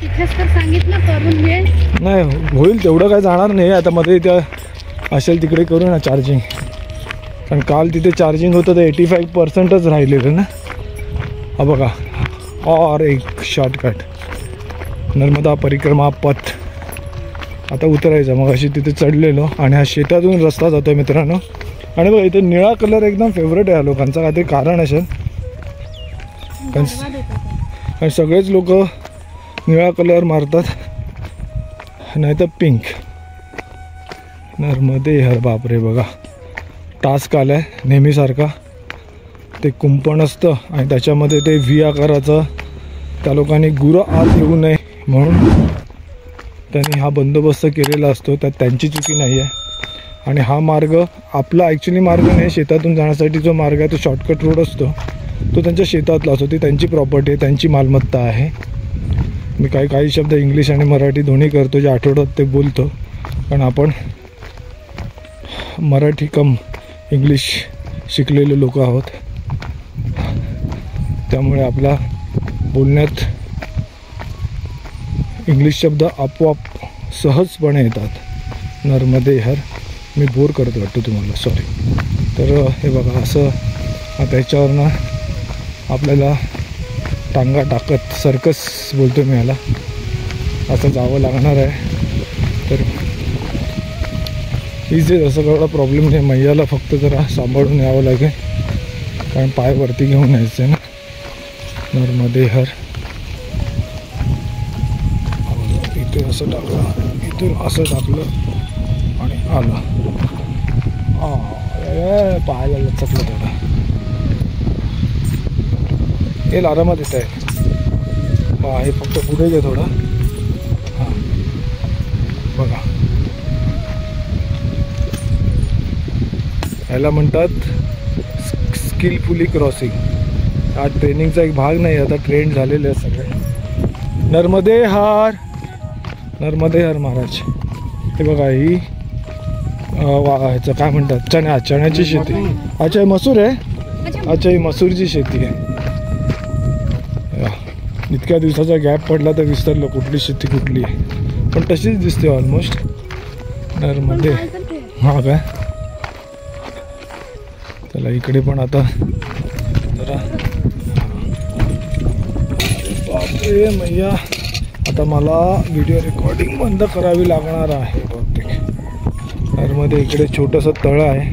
तिथेच तर सांगितलं करून घे. नाही होईल तेवढं काय जाणार नाही. आता मध्ये त्या असेल तिकडे करू ना चार्जिंग. कारण काल तिथे चार्जिंग होतं तर 85%च राहिलेलं ना. हा बघा और एक शॉर्टकट नर्मदा परिक्रमा पथ. आता उतरायचं. मग अशी तिथे चढलेलो आणि हा शेतातून रस्ता जातो आहे मित्रांनो. आणि बघा इथे निळा कलर एकदम फेवरेट आहे या लोकांचा. काहीतरी कारण असेल. कारण सगळेच लोक निळा कलर मारतात, नाही तर पिंक. नर्मदे हर. बापरे बघा टास्क आला आहे नेहमीसारखा. ते कुंपण असतं आणि त्याच्यामध्ये ते व्ही आकाराचं त्या लोकांनी गुरं आत येऊ नये म्हणून त्यांनी हा बंदोबस्त केलेला असतो. त्यात त्यांची चुकी नाही आहे. आणि हा मार्ग आपला ॲक्च्युली मार्ग नाही. शेतातून जाण्यासाठी जो मार्ग आहे तो शॉर्टकट रोड असतो, तो त्यांच्या शेतातला असतो. ती त्यांची प्रॉपर्टी आहे, त्यांची मालमत्ता आहे. मी काही शब्द इंग्लिश आणि मराठी दोन्ही करतो, जे आठवड्यात ते बोलतो. कारण आपण मराठी कम इंग्लिश शिकलेले लोक आहोत, त्यामुळे आपला बोलण्यात इंग्लिश शब्द आपोआप सहजपणे येतात. नर्मदे हर. मी बोर करतो वाटतं तुम्हाला, सॉरी. तर हे बघा असं आता याच्यावरनं आपल्याला टांगा टाकत सर्कस बोलतो मी याला, असं जावं लागणार आहे. तर इझी असं एवढा प्रॉब्लेम नाही. मैयाला फक्त जरा सांभाळून यावं लागेल कारण पाय वरती घेऊन यायचं आहे ना. नर्मदे हर. इथे असं टाकलं, इथून असं टाकलं आणि आलं. पाहायला लचकलं थोडं. येईल आरामात येत आहे. हा हे फक्त पुढे घे थोडं. हां बघा याला म्हणतात स्किलफुली क्रॉसिंग. हा ट्रेनिंगचा एक भाग नाही, आता ट्रेंड झालेले आहेत सगळे. नर्मदे हर. नर्मदे हर महाराज. हे बघा ही ह्याचं काय म्हणतात, चण्याची शेती. अच्छा ही मसूर आहे. अच्छा ही मसूरची शेती आहे. इतक्या दिवसाचा गॅप पडला तर विसरलो कुठली शेती कुठली आहे, पण तशीच दिसते ऑलमोस्ट. नर्मदे. हां काय चला इकडे पण आता जरा. बापरे मैया. आता मला व्हिडिओ रेकॉर्डिंग बंद करावी लागणार आहे बहुतेक. नर्मदे इकडे छोटंसं तळं आहे.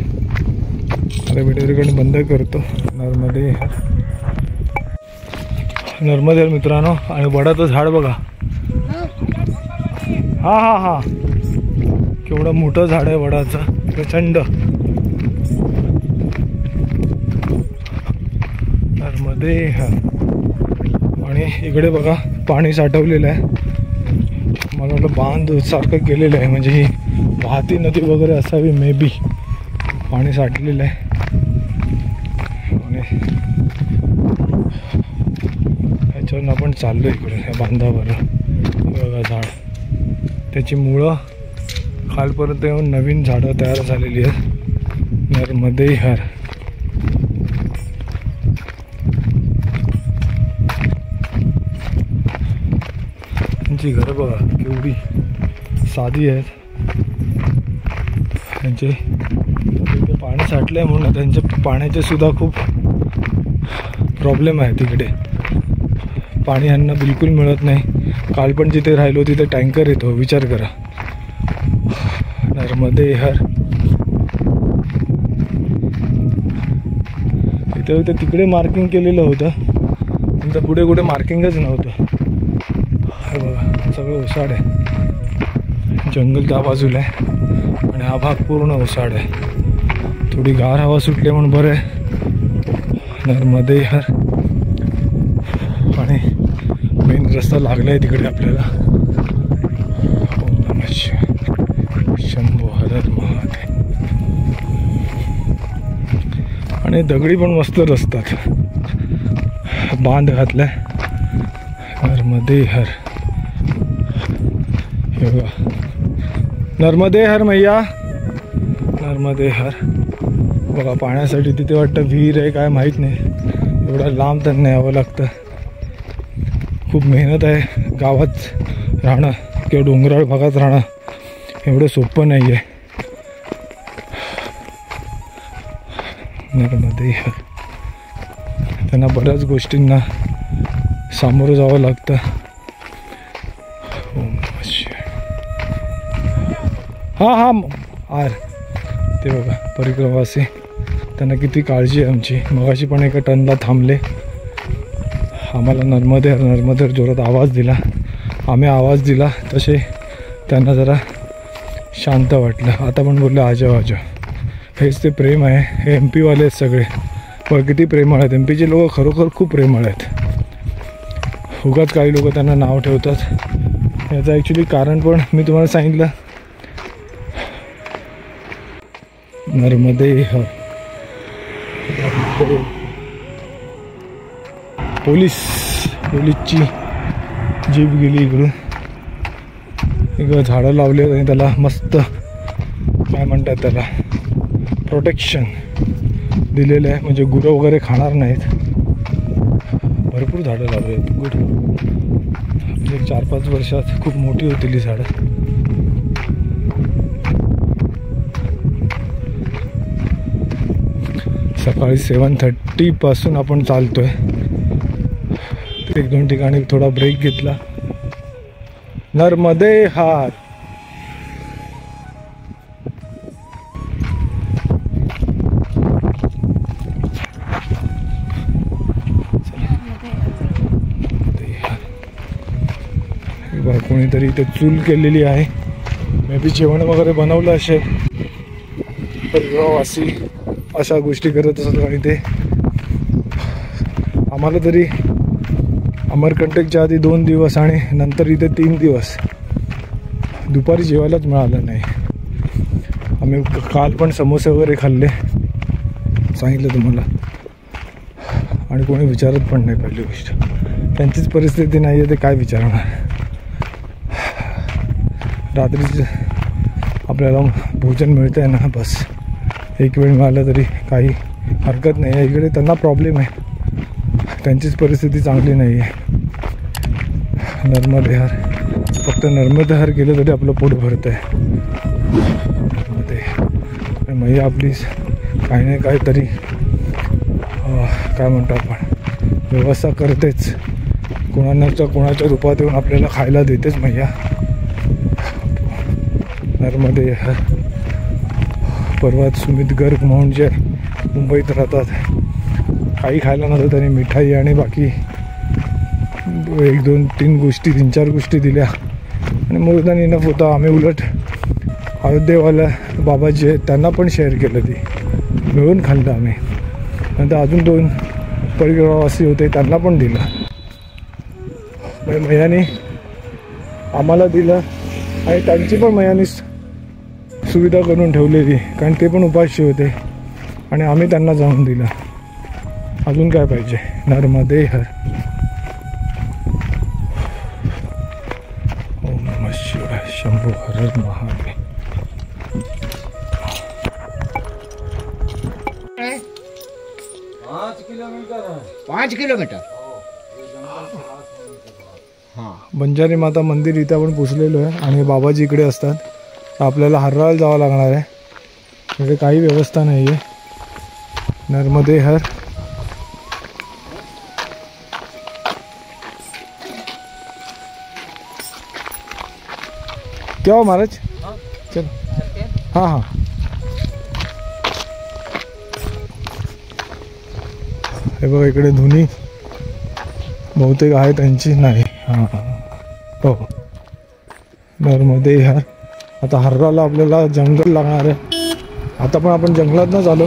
आता व्हिडिओ रेकॉर्डिंग बंद करतो. नर्मदे नर्मदे मित्रांनो. आणि वडाचं झाड बघा. हां हां हां केवढं मोठं झाड आहे वडाचं, प्रचंड. नर्मदे हर. आणि इकडे बघा पाणी साठवलेलं आहे. मला वाटलं बांध सारखं केलेलं आहे, म्हणजे ही वाहती नदी वगैरे असावी मे बी. पाणी साठलेलं आहे आणि ह्याच्यावरून आपण चाललो इकडे ह्या बांधावर. बघा झाड, त्याची मुळं खालपर्यंत येऊन नवीन झाडं तयार झालेली आहेत. नर्मदे हर. त्यांची घरं बघा केवढी साधी आहेत. त्यांचे पाणी साठले आहे म्हणून त्यांच्या पाण्याचे सुद्धा खूप प्रॉब्लेम आहे तिकडे. पाणी यांना बिलकुल मिळत नाही. काल पण जिथे राहिलो तिथे टँकर येतो, विचार करा. नर्मदे हर. इथे तिकडे मार्किंग केलेलं होतं, नंतर पुढे कुठे मार्किंगच नव्हतं. बघा सगळं ओसाड आहे. जंगल त्या बाजूला आहे आणि हा भाग पूर्ण ओसाड आहे. थोडी गार हवा सुटली म्हणून बरं आहे. नर्मदे हर. आणि मेन रस्ता लागला आहे तिकडे आपल्याला. ओम नमः शिवाय. शंभो हर महादेव. आणि दगडी पण मस्त रस्तात, बांध घातलाय. नर्मदे हर. हे बघा नर्मदे हर मैया. नर्मदे हर. बघा पाण्यासाठी तिथे वाटतं विहीर आहे काय माहीत नाही. एवढा लांब त्यांना यावं लागतं. खूप मेहनत आहे. गावात राहणं किंवा डोंगराळ भागात राहणं एवढं सोपं नाही आहे. नर्मदे त्यांना बऱ्याच गोष्टींना सामोरं जावं लागतं. हां हां आर ते बघा परिक्रमावासी, त्यांना किती काळजी आहे आमची. मगाशी पण एका टनला थांबले. आम्हाला नर्मदे जोरात आवाज दिला. आम्ही आवाज दिला तसे त्यांना जरा शांत वाटलं. आता पण बोलले आजा आजा. हेच ते प्रेम आहे. हे एम पीवाले आहेत सगळे. पण किती प्रेमळ आहेत. एम पीचे लोक खरोखर खूप प्रेमळ आहेत. उगाच काही लोक त्यांना नाव ठेवतात. याचं ॲक्च्युली कारण पण मी तुम्हाला सांगितलं. नर्मदे पोलीसची जीप गेली इकडून. इकडं झाडं लावली आहेत आणि त्याला मस्त काय म्हणतात त्याला प्रोटेक्शन दिलेलं आहे. म्हणजे गुरं वगैरे खाणार नाहीत. भरपूर झाडं लावली आहेत. गुड. म्हणजे 4-5 वर्षात खूप मोठी होतील ही झाडं. सकाळी 7:30 पासून आपण चालतोय. 1-2 ठिकाणी थोडा ब्रेक घेतला. नर्मदे हार. कोणीतरी इथे चूल केलेली आहे. मे बी जेवण वगैरे बनवलं असेल. परिक्रमावासी अशा गोष्टी करत असत. आणि ते आम्हाला तरी अमरकंटकच्या आधी 2 दिवस आणि नंतर इथे 3 दिवस दुपारी जेवायलाच मिळालं नाही. आम्ही काल पण समोसे वगैरे खाल्ले, सांगितलं तुम्हाला. आणि कोणी विचारत पण नाही. पहिली गोष्ट त्यांचीच परिस्थिती नाही आहे, ते काय विचारणार. रात्रीचं आपल्याला भोजन मिळतं आहे ना, बस. एक वेळ मिळालं तरी काही हरकत नाही आहे. इकडे त्यांना प्रॉब्लेम आहे. त्यांचीच परिस्थिती चांगली नाही आहे. नर्मदे हर, फक्त नर्मदे हर केलं तरी आपलं पोट भरतं आहे. नर्मदे मैया आपली काही नाही काहीतरी काय म्हणतो आपण व्यवस्था करतेच. कोणाच्या रूपात येऊन आपल्याला खायला देतेच मैया. नर्मदे हर. परवात सुमित गर्ग म्हणून जे मुंबईत राहतात, काही खायला नव्हतं त्यांनी मिठाई आणि बाकी 1-2-3 गोष्टी 3-4 गोष्टी दिल्या आणि मुलगा इनफ होता. आम्ही उलट अयोध्येवाल्या बाबाजी आहेत त्यांना पण शेअर केलं. ती मिळून खाल्लं आम्ही. नंतर अजून 2 परिक्रमावासी होते त्यांना पण दिलं. मैयाने आम्हाला दिलं आणि त्यांची पण मैयाने सुविधा करून ठेवलेली, कारण ते पण उपाशी होते आणि आम्ही त्यांना जाऊन दिलं. अजून काय पाहिजे. नर्मदे हर. ओम नमः शिवाय. शंभू हर हर महादेव. 5 किलोमीटर. बंजारी माता मंदिर इथे आपण पोचलेलो आहे आणि बाबाजी इकडे असतात. तर आपल्याला हर्राला जावं लागणार आहे. इकडे काही व्यवस्था नाही आहे. नर्मदे हर. क्या हो महाराज. चल. हां हां. हे बघा इकडे धुनी बहुतेक आहे त्यांची नाही. हां हां हो. नर्मदे हर. आता हर्राला आपल्याला जंगल लागणार आहे. आता पण आपण जंगलातनंच आलो.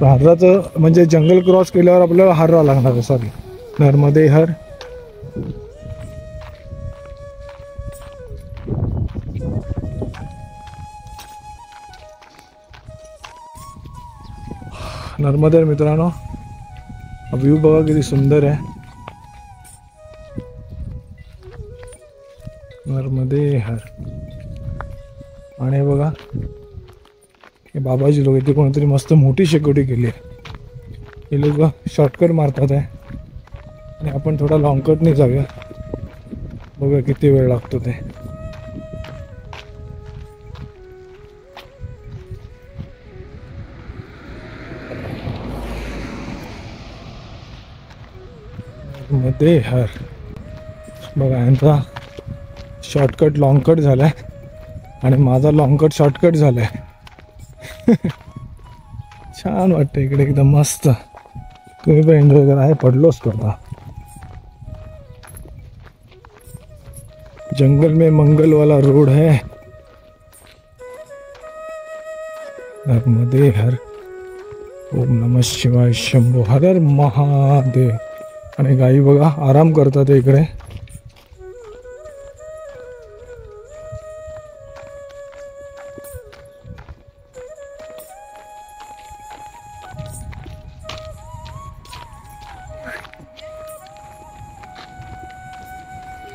हर्राचं म्हणजे जंगल क्रॉस केल्यावर आपल्याला हर्रा लागणार आहे. सॉरी. नर्मदे हर. नर्मदे मित्रांनो, व्ह्यू बघा किती सुंदर आहे. नर्मदे हर. आणि हे बघा हे बाबाजी लोक इथे कोणतरी मस्त मोठी शेकोटी केली आहे. हे लोक शॉर्टकट मारतात आहे आणि आपण थोडा लॉंगकटने जाऊया, बघूया किती वेळ लागतो ते. मध्ये हर बघा, यांचा शॉर्टकट लॉंगकट झालाय आणि माझा लॉंगकट शॉर्टकट झालाय. छान वाटतं इकडे, एकदम मस्त. तुम्ही पण एन्जॉय करा. आहे पडलोच तो आता. जंगल में मंगल वाला रोड है. नर्मदे हर. ओम नमः शिवाय शंभो हर हर महादेव. आणि गाई बघा आराम करतात इकडे.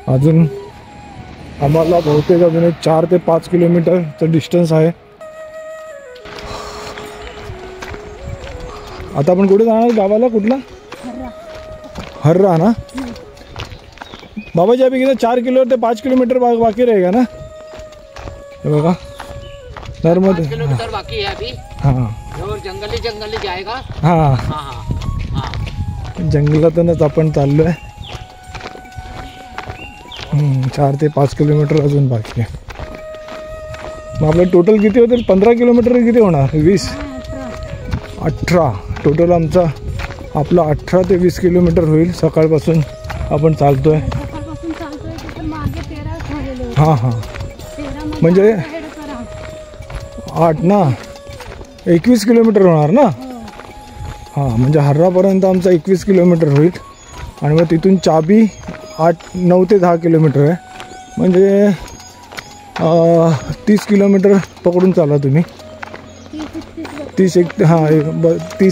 अजून आम्हाला बहुतेक अजून 4 ते 5 किलोमीटरचं डिस्टन्स आहे. आता आपण कुठे जाणार गावाला? कुठला? हर्रा ना बाबाजी. अभी 4 किलो ते 5 किलोमीटर बाकी रहेगा ना. हे बघा नर्मदे किलोमीटर बाकी है अभी. हाँ और जंगली जाएगा. हाँ हाँ हाँ. जंगलातूनच आपण चाललोय. 4 ते 5 किलोमीटर अजून बाकी आहे. मग आपलं टोटल किती होते? 15 किलोमीटर किती होणार? 20 18 टोटल आमचा. आपला 18 ते 20 किलोमीटर होईल. सकाळपासून आपण चालतोय. सकाळपासून चालतोय, तिथे मागे 13 झालेले होते. हां हां 13 मध्ये म्हणजे ahead करा. 8 ना 21 किलोमीटर होणार ना. हां म्हणजे हर्रापर्यंत आमचा 21 किलोमीटर होईल. आणि मग तिथून चाबी 9 ते 10 किलोमीटर आहे. म्हणजे 30 किलोमीटर पकडून चाला तुम्ही. 30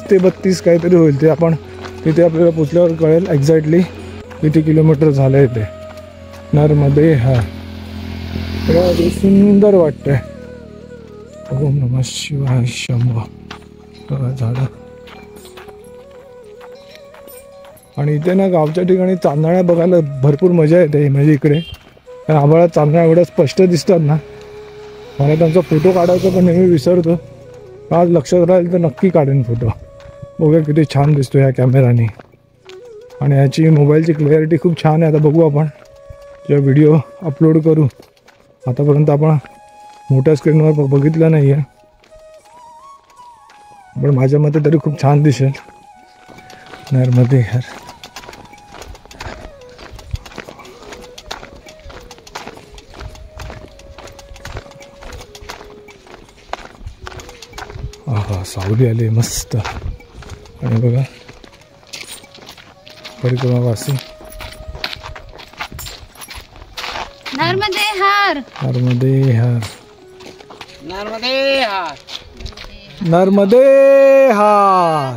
ते 32 काहीतरी होईल ते. आपण तिथे आपल्याला पोचल्यावर कळेल एक्झॅक्टली किती किलोमीटर झालं आहे ते. नर्मदे हा सुंदर वाटतंय. ओम नमः शिवाय शंभो. बघा झाडं. आणि इथे ना गावच्या ठिकाणी चांदण्या बघायला भरपूर मजा येते. म्हणजे इकडे आभाळात चांदण्या एवढ्या स्पष्ट दिसतात ना. मला त्यांचा फोटो काढायचा पण नेहमी विसरतो. आज लक्षात राहील तर नक्की काढेन फोटो. बघूया किती छान दिसतो ह्या कॅमेराने. आणि ह्याची मोबाईलची क्लॅरिटी खूप छान आहे. आता बघू आपण जेव्हा व्हिडिओ अपलोड करू. आतापर्यंत आपण मोठ्या स्क्रीनवर बघितलं नाही आहे, पण माझ्या मते तरी खूप छान दिसेल. नर्मदे हर. आहा सावली आली मस्त. आणि बघा परिक्रमावासी. नर्मदे हर. नर्मदे हर. नर्मदे हार. नर्मदे हार.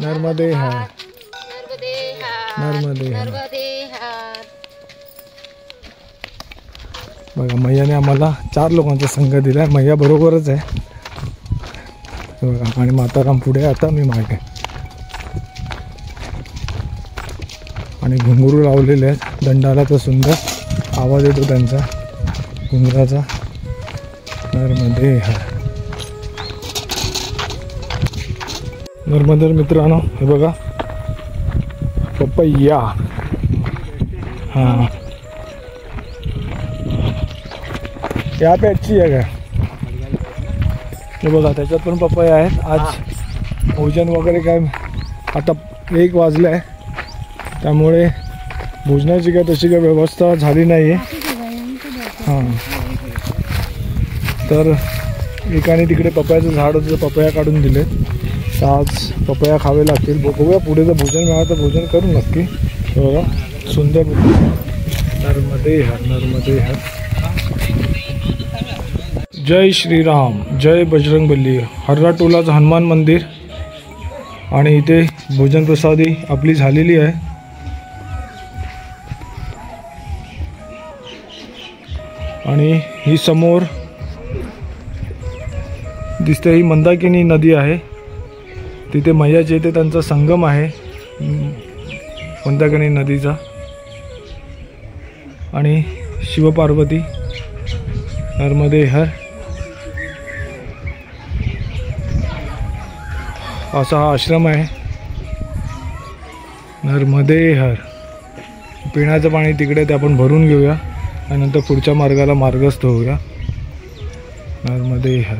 नर्मदे हार. नर्मदे हार. बघा मैयाने आम्हाला 4 लोकांचा संघ दिला. मैया बरोबरच आहे बघा. आणि माताराम पुढे, आता मी मागे. आणि घुंगरू लावलेले आहेत दंडाला. तर सुंदर आवाज येतो त्यांचा घुंगराचा. नर्मदे हर. नर्मदे मित्रांनो हे बघा पपैया. हाँ यहाँ पे अच्छी जगह है. हे बघा त्याच्यात पण पपया आहेत. आज भोजन वगैरे काय आता 1 वाजलं आहे, त्यामुळे भोजनाची काय तशी काय व्यवस्था झाली नाही आहे. हां तर एकाने तिकडे पपयाचं झाड होतं, पपया काढून दिले. तर आज पपया खावे लागतील. बघूया पुढे जर भोजन मिळालं तर भोजन करू नक्की. बघा सुंदर. नर्मदे हर. नर्मदे हर. जय श्रीराम, जय बजरंगबली. हर्रा टोलाचं हनुमान मंदिर. आणि इथे भोजन प्रसादी आपली झालेली आहे. आणि ही समोर दिसते ही मंदाकिनी नदी आहे. तिथे मैयाचे इथे त्यांचा संगम आहे. मंदाकिनी नदीचा आणि शिवपार्वती नर्मदे हर असा हा आश्रम आहे. नर्मदे हर. पिण्याचं पाणी तिकडे ते आपण भरून घेऊया आणि नंतर पुढच्या मार्गाला मार्गस्थ होऊया. नर्मदे हर.